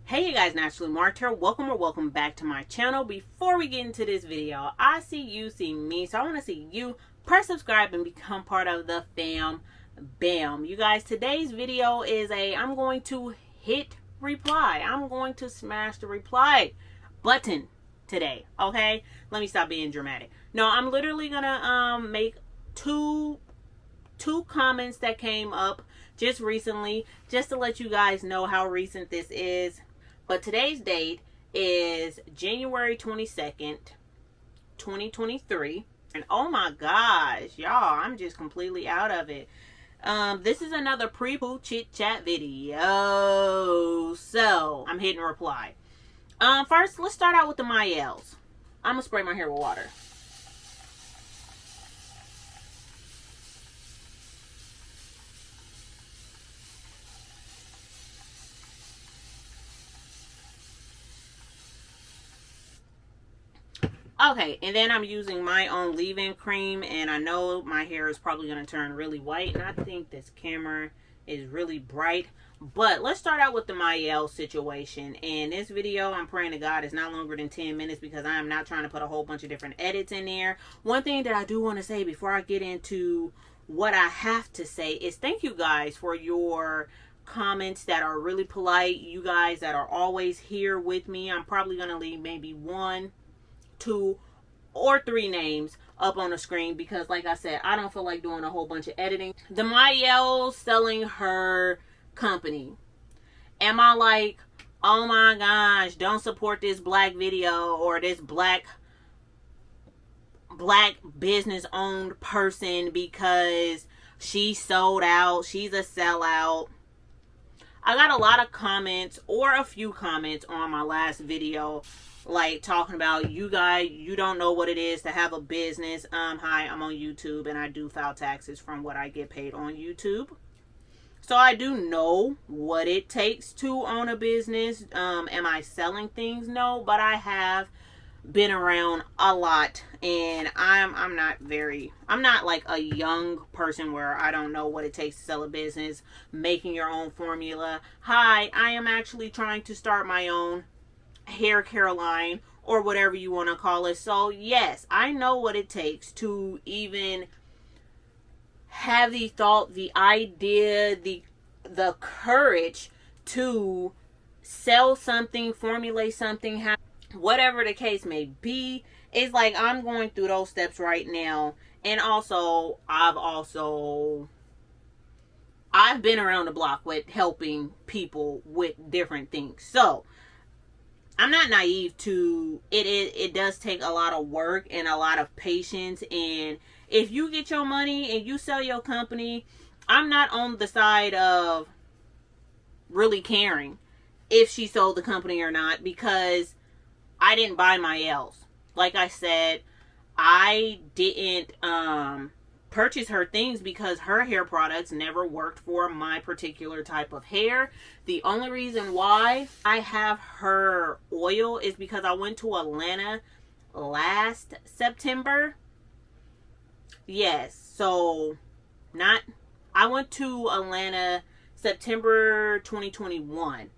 Hey you guys, Naturally Marked here. Welcome back to my channel. Before we get into this video, I see you see me, so I want to see you press subscribe and become part of the fam bam. You guys, today's video is I'm going to hit reply. I'm going to smash the reply button today, okay? Let me stop being dramatic. No, I'm literally gonna make two comments that came up just recently, just to let you guys know how recent this is. But today's date is January 22nd, 2023. And oh my gosh, y'all, I'm just completely out of it. This is another pre-poo chit chat video. So I'm hitting reply. First, let's start out with the Mielles. I'm gonna spray my hair with water. Okay, and then I'm using my own leave-in cream, and I know my hair is probably going to turn really white, and I think this camera is really bright. But let's start out with the Mielle situation. And this video, I'm praying to God, is not longer than 10 minutes because I am not trying to put a whole bunch of different edits in there. One thing that I do want to say before I get into what I have to say is thank you guys for your comments that are really polite. You guys that are always here with me. I'm probably going to leave maybe 1, 2 or 3 names up on the screen because, like I said, I don't feel like doing a whole bunch of editing. The Mielle selling her company. Am I like, oh my gosh, don't support this black video or this black business owned person because she sold out, she's a sellout? I got a lot of comments, or a few comments on my last video, like talking about, you guys, you don't know what it is to have a business. Hi, I'm on YouTube and I do file taxes from what I get paid on YouTube. So I do know what it takes to own a business. Am I selling things? No, but I have been around a lot, and I'm not like a young person where I don't know what it takes to sell a business, making your own formula. Hi, I am actually trying to start my own hair care line, or whatever you want to call it. So yes, I know what it takes to even have the thought, the idea, the courage to sell something, formulate something, whatever the case may be. It's like I'm going through those steps right now. And also I've been around the block with helping people with different things. So I'm not naive to it. It does take a lot of work and a lot of patience. And if you get your money and you sell your company, I'm not on the side of really caring if she sold the company or not, because I didn't buy Mielle's. Like I said, I didn't purchase her things because her hair products never worked for my particular type of hair. The only reason why I have her oil is because I went to Atlanta last September. Yes, so I went to Atlanta September 2021.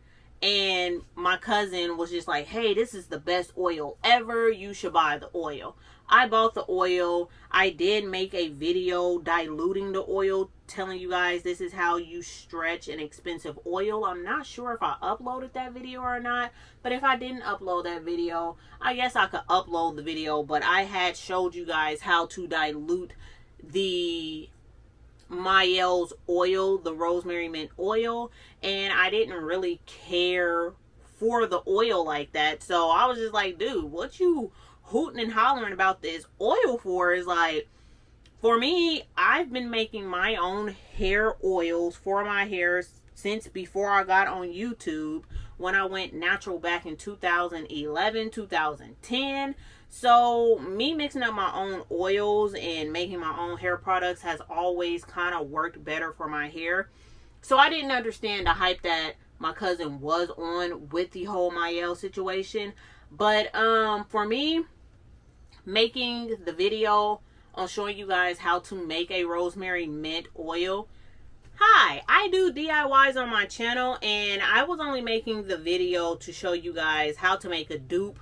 And my cousin was just like, hey, this is the best oil ever. You should buy the oil. I bought the oil. I did make a video diluting the oil, telling you guys this is how you stretch an expensive oil. I'm not sure if I uploaded that video or not. But if I didn't upload that video, I guess I could upload the video. But I had showed you guys how to dilute the Mielle's oil, the rosemary mint oil, and I didn't really care for the oil like that. So I was just like, dude, what you hooting and hollering about this oil for? Is like, for me, I've been making my own hair oils for my hair since before I got on YouTube, when I went natural back in 2011, 2010. So me mixing up my own oils and making my own hair products has always kind of worked better for my hair. So I didn't understand the hype that my cousin was on with the whole Mielle situation. But for me, making the video on showing you guys how to make a rosemary mint oil, Hi, I do DIYs on my channel, and I was only making the video to show you guys how to make a dupe.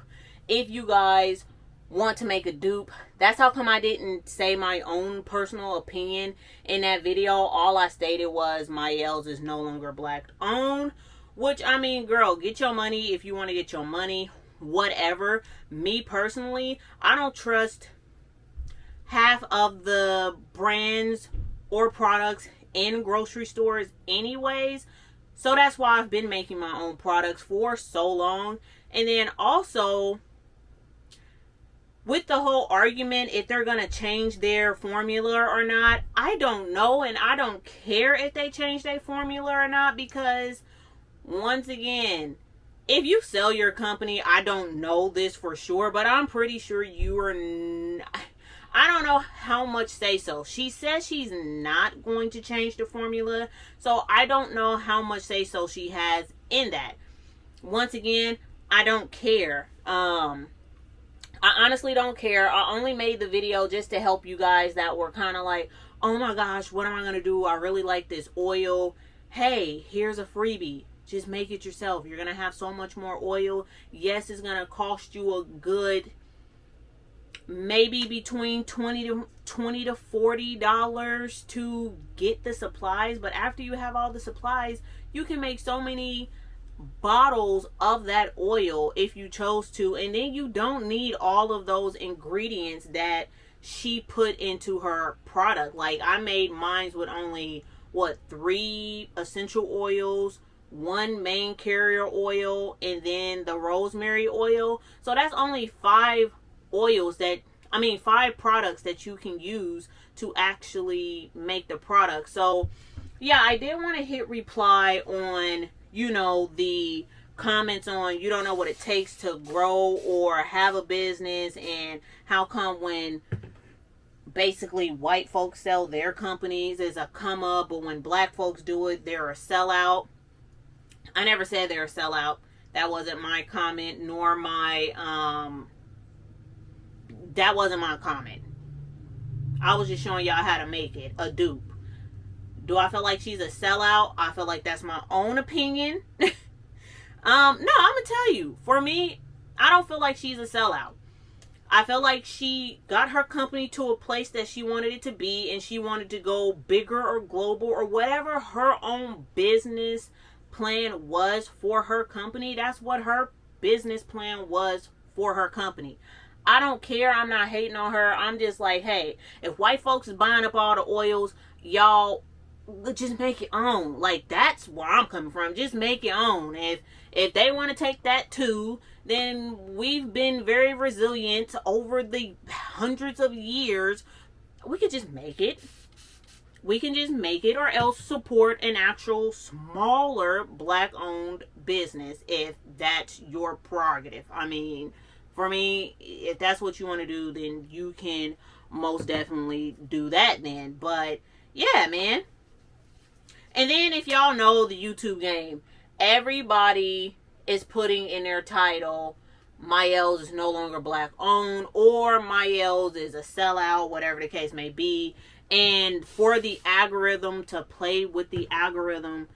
If you guys want to make a dupe, that's how come I didn't say my own personal opinion in that video. All I stated was Mielle's is no longer black owned, which, I mean, girl, get your money if you want to get your money, whatever. Me personally, I don't trust half of the brands or products in grocery stores anyways, so that's why I've been making my own products for so long. And then also with the whole argument if they're gonna change their formula or not, I don't know, and I don't care if they change their formula or not, because once again, if you sell your company, I don't know this for sure, but I'm pretty sure you are I don't know how much say so. She says she's not going to change the formula, so I don't know how much say so she has in that. Once again, I don't care. I honestly don't care. I only made the video just to help you guys that were kind of like, oh my gosh, what am I going to do? I really like this oil. Hey, here's a freebie. Just make it yourself. You're going to have so much more oil. Yes, it's going to cost you a good, maybe between $20 to $40 to get the supplies, but after you have all the supplies, you can make so many bottles of that oil if you chose to, and then you don't need all of those ingredients that she put into her product. Like, I made mine with only 3 essential oils, 1 main carrier oil, and then the rosemary oil. So that's only 5 oils that, I mean, 5 products that you can use to actually make the product. So yeah, I did want to hit reply on, you know, the comments on you don't know what it takes to grow or have a business, and how come when basically white folks sell their companies is a come up, but when black folks do it, they're a sellout. I never said they're a sellout. That wasn't my comment, nor my that wasn't my comment. I was just showing y'all how to make it a dupe. Do I feel like she's a sellout? I feel like that's my own opinion. No, I'm gonna tell you, for me, I don't feel like she's a sellout. I feel like she got her company to a place that she wanted it to be, and she wanted to go bigger or global or whatever her own business plan was for her company. That's what her business plan was for her company. I don't care. I'm not hating on her. I'm just like, hey, if white folks is buying up all the oils, y'all just make your own. Like, that's where I'm coming from. Just make your own. If they want to take that too, then we've been very resilient over the hundreds of years. We could just make it. We can just make it, or else support an actual smaller black owned business if that's your prerogative. I mean, for me, if that's what you want to do, then you can most definitely do that then. But yeah, man. And then if y'all know the YouTube game, everybody is putting in their title, Mielle's is no longer black owned, or Mielle's is a sellout, whatever the case may be. And for the algorithm to play with the algorithm,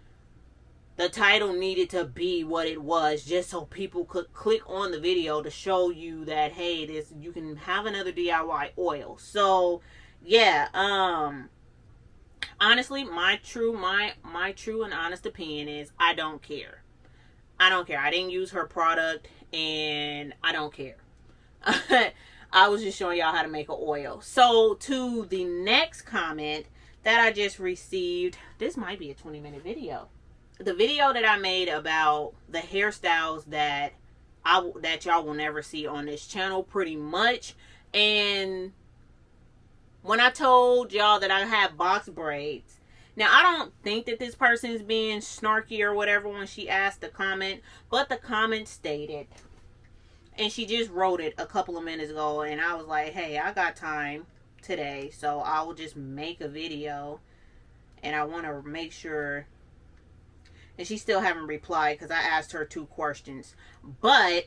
the title needed to be what it was, just so people could click on the video to show you that, hey, this, you can have another DIY oil. So yeah, honestly, my true and honest opinion is I don't care. I don't care. I didn't use her product, and I don't care. I was just showing y'all how to make an oil. So to the next comment that I just received, this might be a 20-minute video. The video that I made about the hairstyles that y'all will never see on this channel, pretty much. And when I told y'all that I have box braids, now I don't think that this person is being snarky or whatever when she asked the comment, but the comment stated, and she just wrote it a couple of minutes ago, and I was like, hey, I got time today, so I will just make a video, and I want to make sure. And she still haven't replied because I asked her 2 questions. But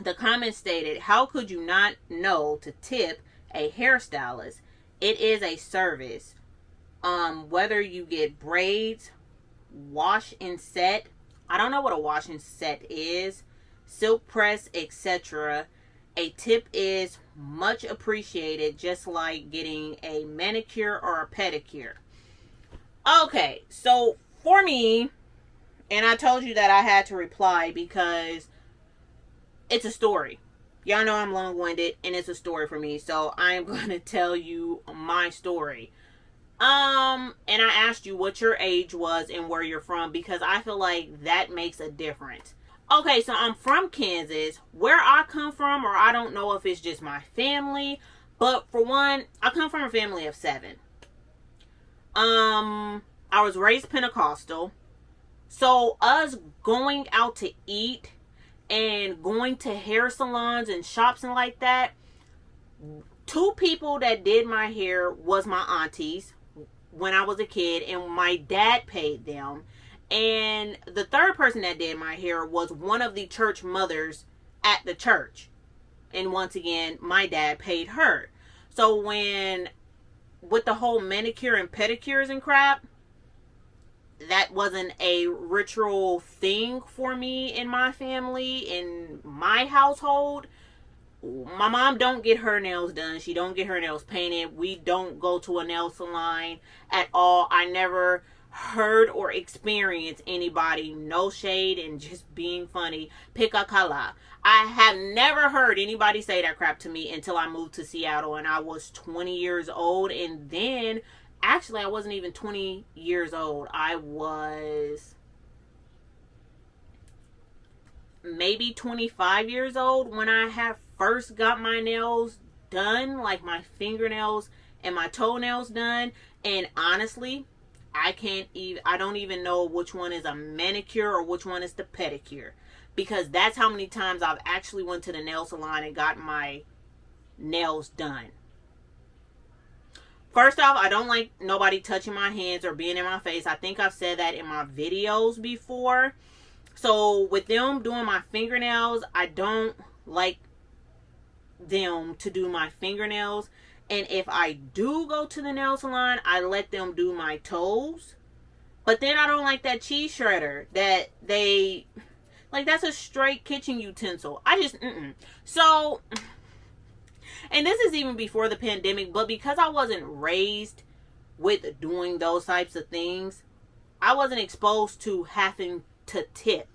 the comment stated, how could you not know to tip a hairstylist? It is a service. Whether you get braids, wash and set, I don't know what a wash and set is, silk press, etc., a tip is much appreciated, just like getting a manicure or a pedicure. Okay, so for me, and I told you that I had to reply because it's a story. Y'all know I'm long-winded and it's a story for me, so I'm going to tell you my story. And I asked you what your age was and where you're from because I feel like that makes a difference. Okay, so I'm from Kansas. Where I come from, or I don't know if it's just my family, but for one, I come from a family of 7. I was raised Pentecostal. So us going out to eat and going to hair salons and shops and like that, 2 people that did my hair was my aunties when I was a kid, and my dad paid them. And the 3rd person that did my hair was one of the church mothers at the church. And once again, my dad paid her. So with the whole manicure and pedicures and crap, that wasn't a ritual thing for me in my family, in my household. My mom don't get her nails done. She don't get her nails painted. We don't go to a nail salon at all. I never heard or experienced anybody, no shade and just being funny, pick a color. I have never heard anybody say that crap to me until I moved to Seattle and I was 20 years old. And then, actually, I wasn't even 20 years old. I was maybe 25 years old when I had first got my nails done, like my fingernails and my toenails done. And honestly, I don't even know which one is a manicure or which one is the pedicure, because that's how many times I've actually went to the nail salon and got my nails done. First off, I don't like nobody touching my hands or being in my face. I think I've said that in my videos before. So with them doing my fingernails, I don't like them to do my fingernails. And if I do go to the nail salon, I let them do my toes. But then I don't like that cheese shredder that they, like, that's a straight kitchen utensil. So, and this is even before the pandemic, but because I wasn't raised with doing those types of things, I wasn't exposed to having to tip.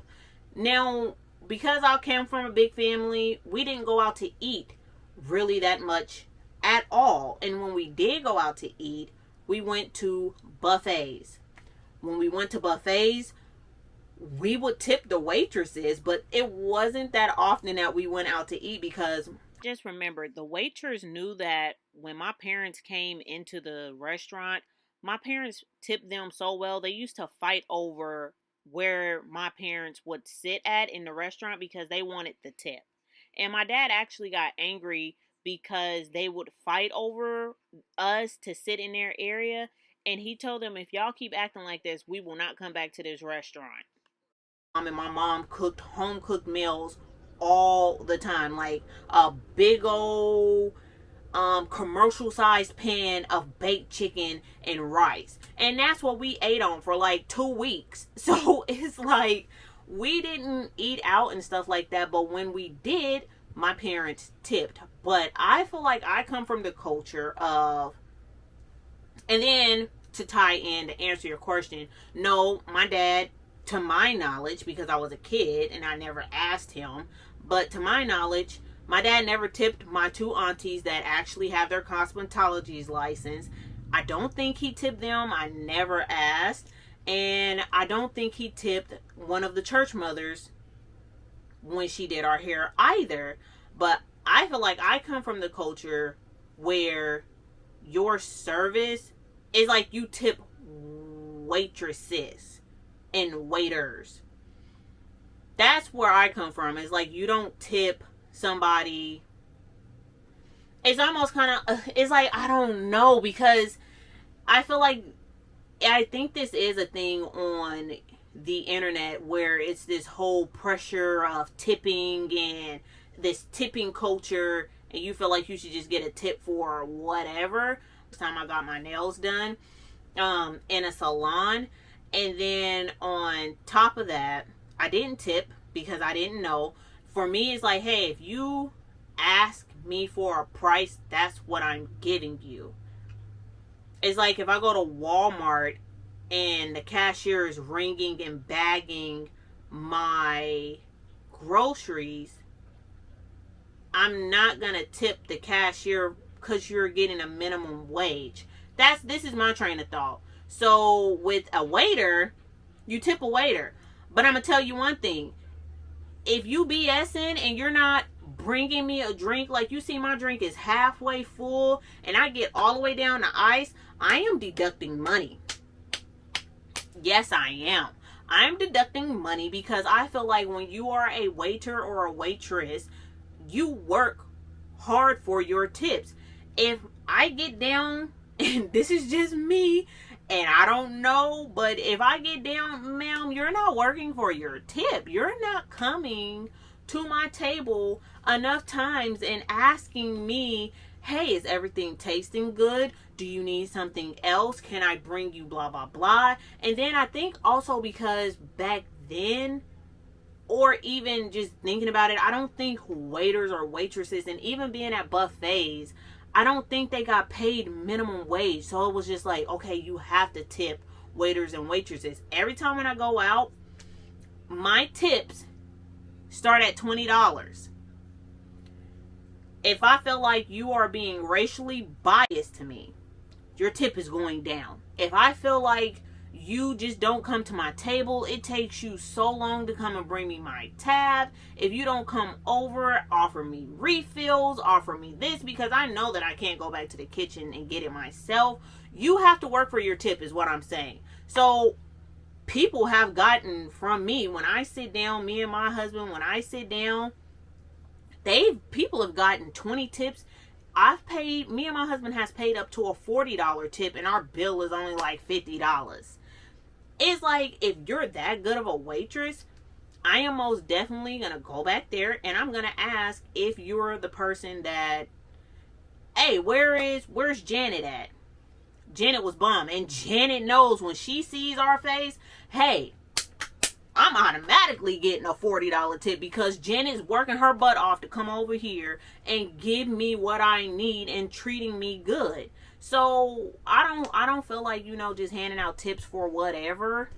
Now, because I came from a big family, we didn't go out to eat really that much at all. And when we did go out to eat, we went to buffets. When we went to buffets, we would tip the waitresses, but it wasn't that often that we went out to eat, because just remember, the waitress knew that when my parents came into the restaurant, my parents tipped them so well, they used to fight over where my parents would sit at in the restaurant because they wanted the tip. And my dad actually got angry because they would fight over us to sit in their area. And he told them, if y'all keep acting like this, we will not come back to this restaurant. And my mom cooked home cooked meals all the time, like a big old commercial sized pan of baked chicken and rice, and that's what we ate on for like 2 weeks. So it's like we didn't eat out and stuff like that, but when we did, my parents tipped. But I feel like I come from the culture of, and then to tie in to answer your question, no, my dad, to my knowledge, because I was a kid and I never asked him, but to my knowledge, my dad never tipped my 2 aunties that actually have their cosmetology license. I don't think he tipped them. I never asked. And I don't think he tipped one of the church mothers when she did our hair either. But I feel like I come from the culture where your service is like you tip waitresses and waiters. That's where I come from. It's like you don't tip somebody. It's almost kind of, it's like, I don't know, because I feel like, I think this is a thing on the internet where it's this whole pressure of tipping and this tipping culture, and you feel like you should just get a tip for whatever. This time I got my nails done, in a salon. And then on top of that, I didn't tip because I didn't know. For me, it's like, hey, if you ask me for a price, that's what I'm giving you. It's like if I go to Walmart and the cashier is ringing and bagging my groceries, I'm not gonna tip the cashier because you're getting a minimum wage. This is my train of thought. So with a waiter, you tip a waiter. But I'm gonna tell you one thing. If you BSing and you're not bringing me a drink, like you see my drink is halfway full and I get all the way down to ice, I am deducting money. Yes, I am. I'm deducting money because I feel like when you are a waiter or a waitress, you work hard for your tips. If I get down, and this is just me, and I don't know, but if I get down, ma'am, you're not working for your tip. You're not coming to my table enough times and asking me, hey, is everything tasting good? Do you need something else? Can I bring you blah, blah, blah? And then I think also because back then, or even just thinking about it, I don't think waiters or waitresses, and even being at buffets, I don't think they got paid minimum wage. So it was just like, okay, you have to tip waiters and waitresses. Every time when I go out, my tips start at $20. If I feel like you are being racially biased to me, your tip is going down. If I feel like you just don't come to my table, it takes you so long to come and bring me my tab. If you don't come over, offer me refills, offer me this, because I know that I can't go back to the kitchen and get it myself. You have to work for your tip is what I'm saying. So people have gotten from me, when I sit down, me and my husband, when I sit down, people have gotten 20 tips. Me and my husband has paid up to a $40 tip, and our bill is only like $50. It's like, if you're that good of a waitress, I am most definitely going to go back there and I'm going to ask if you're the person that, hey, where's Janet at? Janet was bummed. And Janet knows when she sees our face, hey, I'm automatically getting a $40 tip because Janet's working her butt off to come over here and give me what I need and treating me good. So I don't feel like, just handing out tips for whatever.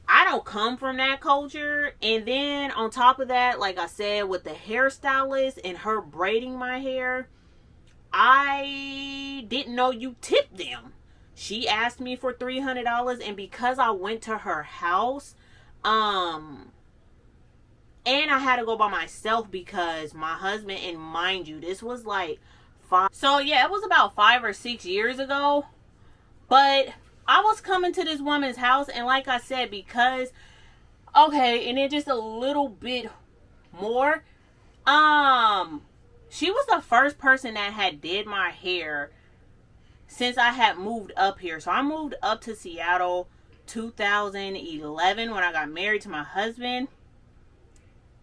I don't come from that culture. And then on top of that, like I said, with the hairstylist and her braiding my hair, I didn't know you tipped them. She asked me for $300, and because I went to her house, and I had to go by myself because my husband, and mind you, this was like it was about 5 or 6 years ago. But I was coming to this woman's house, and like I said, because and then just a little bit more, she was the first person that had did my hair since I had moved up here. So I moved up to Seattle 2011 when I got married to my husband,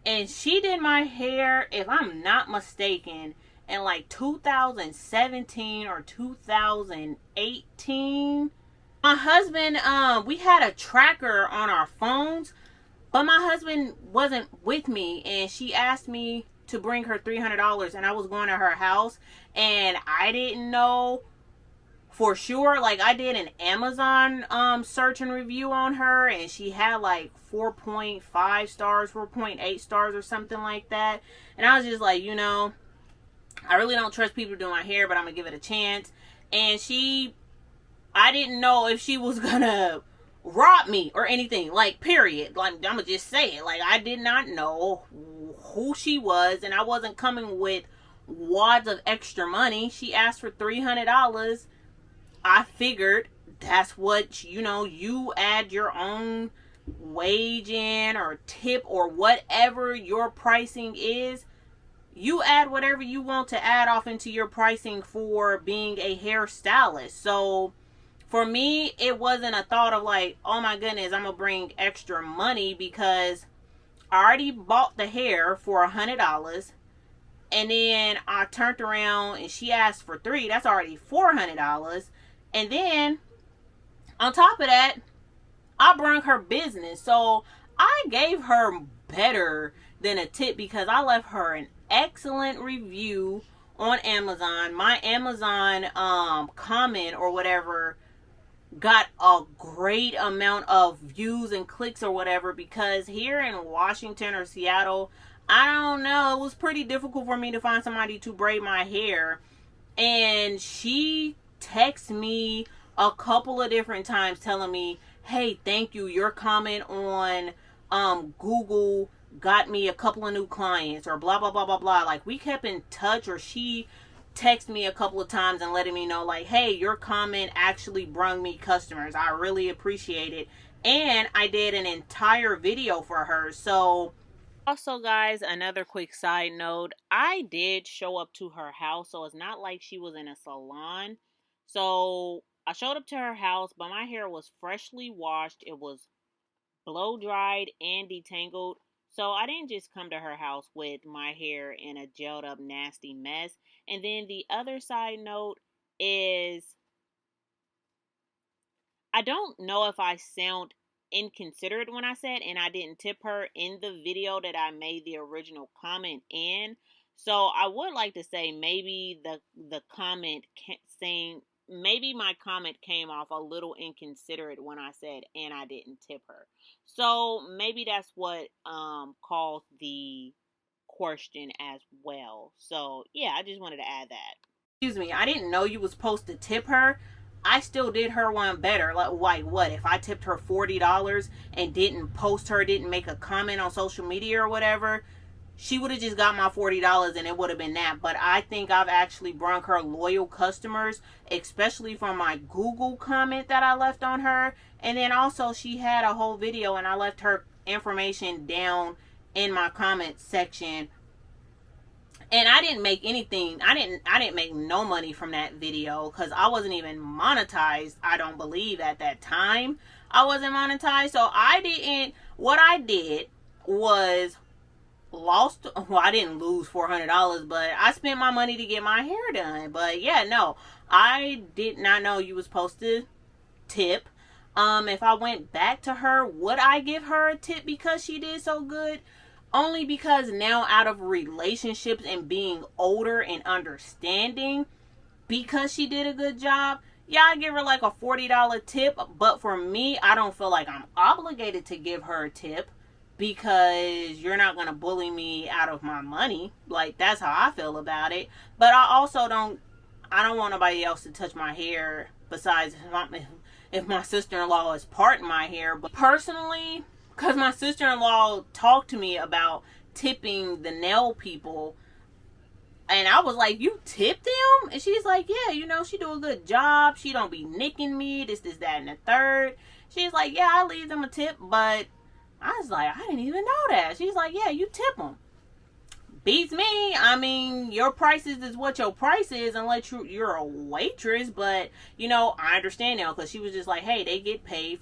and she did my hair, if I'm not mistaken, in like 2017 or 2018. My husband, we had a tracker on our phones, but my husband wasn't with me, and she asked me to bring her $300, and I was going to her house, and I didn't know for sure. Like, I did an Amazon search and review on her, and she had like 4.5 stars, 4.8 stars or something like that. And I was just like, I really don't trust people doing my hair, but I'm gonna give it a chance. And I didn't know if she was gonna rob me or anything, like, period. Like, I'm gonna just say it, like, I did not know who she was, and I wasn't coming with wads of extra money. She asked for $300. I figured that's what, you add your own wage in or tip or whatever your pricing is. You add whatever you want to add off into your pricing for being a hairstylist. So for me, it wasn't a thought of like, oh my goodness, I'm going to bring extra money, because I already bought the hair for $100. And then I turned around and she asked for $300. That's already $400. And then On top of that, I brung her business. So I gave her better than a tip because I left her an excellent review on Amazon. My Amazon comment or whatever got a great amount of views and clicks or whatever, because here in Washington or Seattle, I don't know, it was pretty difficult for me to find somebody to braid my hair. And she texted me a couple of different times telling me, hey, thank you, your comment on Google got me a couple of new clients, or blah blah blah blah blah. Like, we kept in touch, or she texted me a couple of times and letting me know, like, hey, your comment actually brung me customers. I really appreciate it. And I did an entire video for her. So also, guys, another quick side note, I did show up to her house, so it's not like she was in a salon. So I showed up to her house, but my hair was freshly washed. It was blow dried and detangled. So I didn't just come to her house with my hair in a gelled up nasty mess. And then the other side note is, I don't know if I sound inconsiderate when I said, and I didn't tip her in the video that I made the original comment in. So I would like to say maybe the comment saying, maybe my comment came off a little inconsiderate when I said, and I didn't tip her. So maybe that's what caused the question as well. So yeah, I just wanted to add that. Excuse me, I didn't know you was supposed to tip her. I still did her one better. Like what? If I tipped her $40 and didn't post her, didn't make a comment on social media or whatever, she would have just got my $40 and it would have been that. But I think I've actually brought her loyal customers, especially from my Google comment that I left on her. And then also she had a whole video and I left her information down in my comment section. And I didn't make anything. I didn't make no money from that video because I wasn't even monetized. I don't believe at that time I wasn't monetized. So I didn't. What I did was lost. Well, I didn't lose $400, but I spent my money to get my hair done. But yeah, no, I did not know you was supposed to tip. If I went back to her, would I give her a tip because she did so good? Only because now, out of relationships and being older and understanding, because she did a good job, yeah, I give her like a $40 tip. But for me, I don't feel like I'm obligated to give her a tip because you're not going to bully me out of my money. Like, that's how I feel about it. But I also don't want nobody else to touch my hair besides if my sister-in-law is parting my hair. But personally, because my sister-in-law talked to me about tipping the nail people. And I was like, you tip them? And she's like, yeah, you know, she do a good job. She don't be nicking me, this, that, and the third. She's like, yeah, I leave them a tip. But I was like, I didn't even know that. She's like, yeah, you tip them. Beats me. I mean, your prices is what your price is unless you're a waitress. But, you know, I understand now because she was just like, hey, they get paid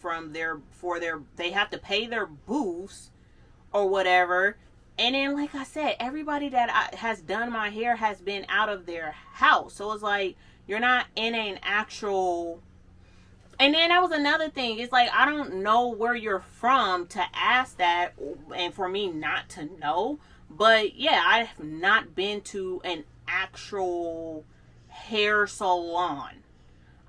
they have to pay their booths or whatever. And then, like I said, everybody that has done my hair has been out of their house. So it's like, you're not in an actual... And then that was another thing. It's like, I don't know where you're from to ask that and for me not to know. But yeah, I have not been to an actual hair salon.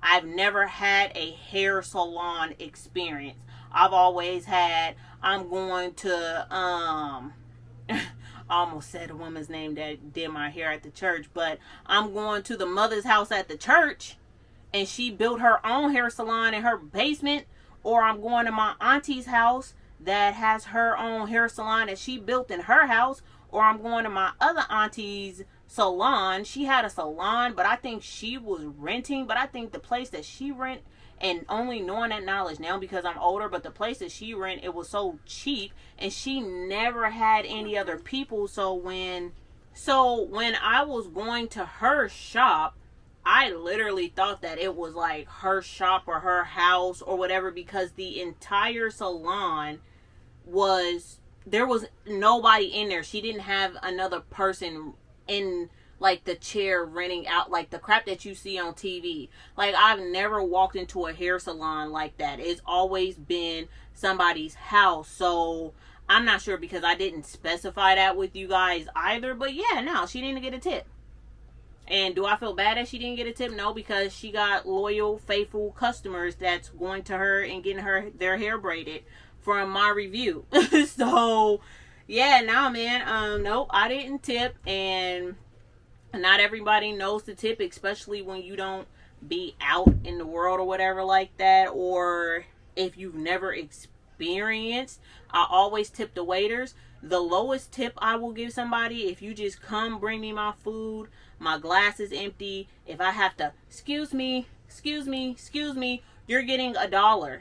I've never had a hair salon experience. I've always had, I'm going to, I almost said a woman's name that did my hair at the church, but I'm going to the mother's house at the church and she built her own hair salon in her basement, or I'm going to my auntie's house that has her own hair salon that she built in her house, or I'm going to my other auntie's salon. She had a salon, but I think she was renting, but I think the place that she rent, and only knowing that knowledge now because I'm older, but the place that she rent, it was so cheap, and she never had any other people. So when I was going to her shop, I literally thought that it was like her shop or her house or whatever, because the entire salon there was nobody in there. She didn't have another person in like the chair renting out, like the crap that you see on TV. Like, I've never walked into a hair salon like that. It's always been somebody's house. So I'm not sure, because I didn't specify that with you guys either. But yeah, no, she didn't get a tip. And do I feel bad that she didn't get a tip? No, because she got loyal, faithful customers that's going to her and getting her their hair braided from my review. So yeah, nah, man. Nope, I didn't tip. And not everybody knows to tip, especially when you don't be out in the world or whatever like that, or if you've never experienced. I always tip the waiters. The lowest tip I will give somebody, if you just come bring me my food, my glass is empty, if I have to, excuse me, you're getting $1.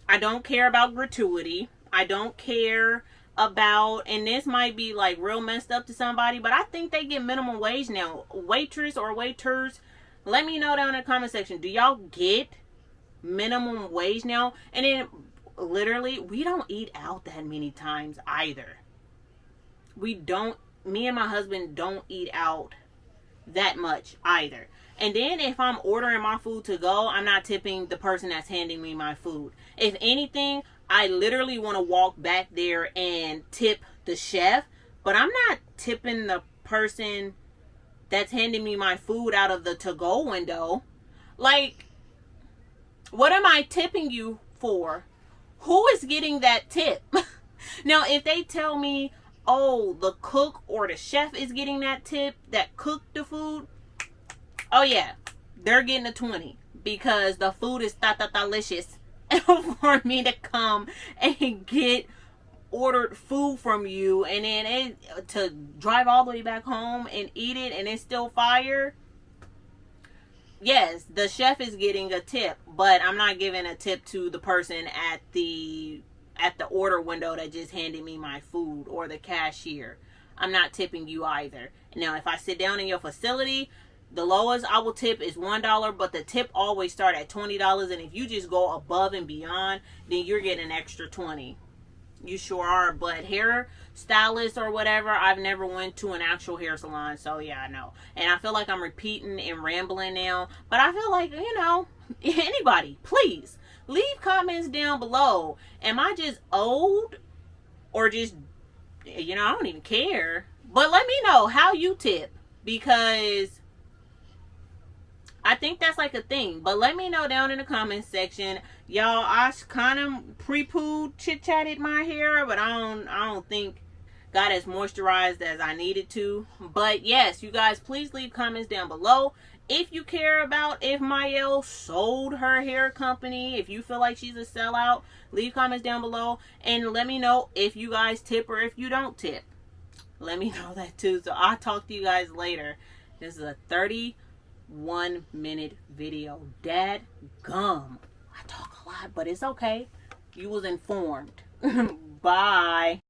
I don't care about gratuity. I don't care about, and this might be like real messed up to somebody, but I think they get minimum wage now. Waitress or waiters, let me know down in the comment section. Do y'all get minimum wage now? And then literally, we don't eat out that many times either. We don't, me and my husband don't eat out that much either. And then if I'm ordering my food to go, I'm not tipping the person that's handing me my food. If anything, I literally want to walk back there and tip the chef, but I'm not tipping the person that's handing me my food out of the to-go window. Like, what am I tipping you for? Who is getting that tip? Now, if they tell me, oh, the cook or the chef is getting that tip that cooked the food, oh yeah, they're getting a 20, because the food is delicious for me to come and get ordered food from you, and then to drive all the way back home and eat it and it's still fire. Yes, the chef is getting a tip, but I'm not giving a tip to the person at the order window that just handed me my food, or the cashier. I'm not tipping you either. Now, if I sit down in your facility, the lowest I will tip is $1, but the tip always start at $20. And if you just go above and beyond, then you're getting an extra 20. You sure are. But hair stylist or whatever, I've never went to an actual hair salon, so yeah, I know. And I feel like I'm repeating and rambling now, but I feel like, you know, anybody, please leave comments down below. Am I just old, or just, you know, I don't even care. But let me know how you tip, because I think that's like a thing. But let me know down in the comment section. Y'all, I kind of pre-pooed, chit-chatted my hair, but I don't think got as moisturized as I needed to. But yes, you guys, please leave comments down below. If you care about if Mielle sold her hair company, if you feel like she's a sellout, leave comments down below. And let me know if you guys tip or if you don't tip. Let me know that too. So I'll talk to you guys later. This is a 31-minute video. Dad gum. I talk a lot, but it's okay. You was informed. Bye.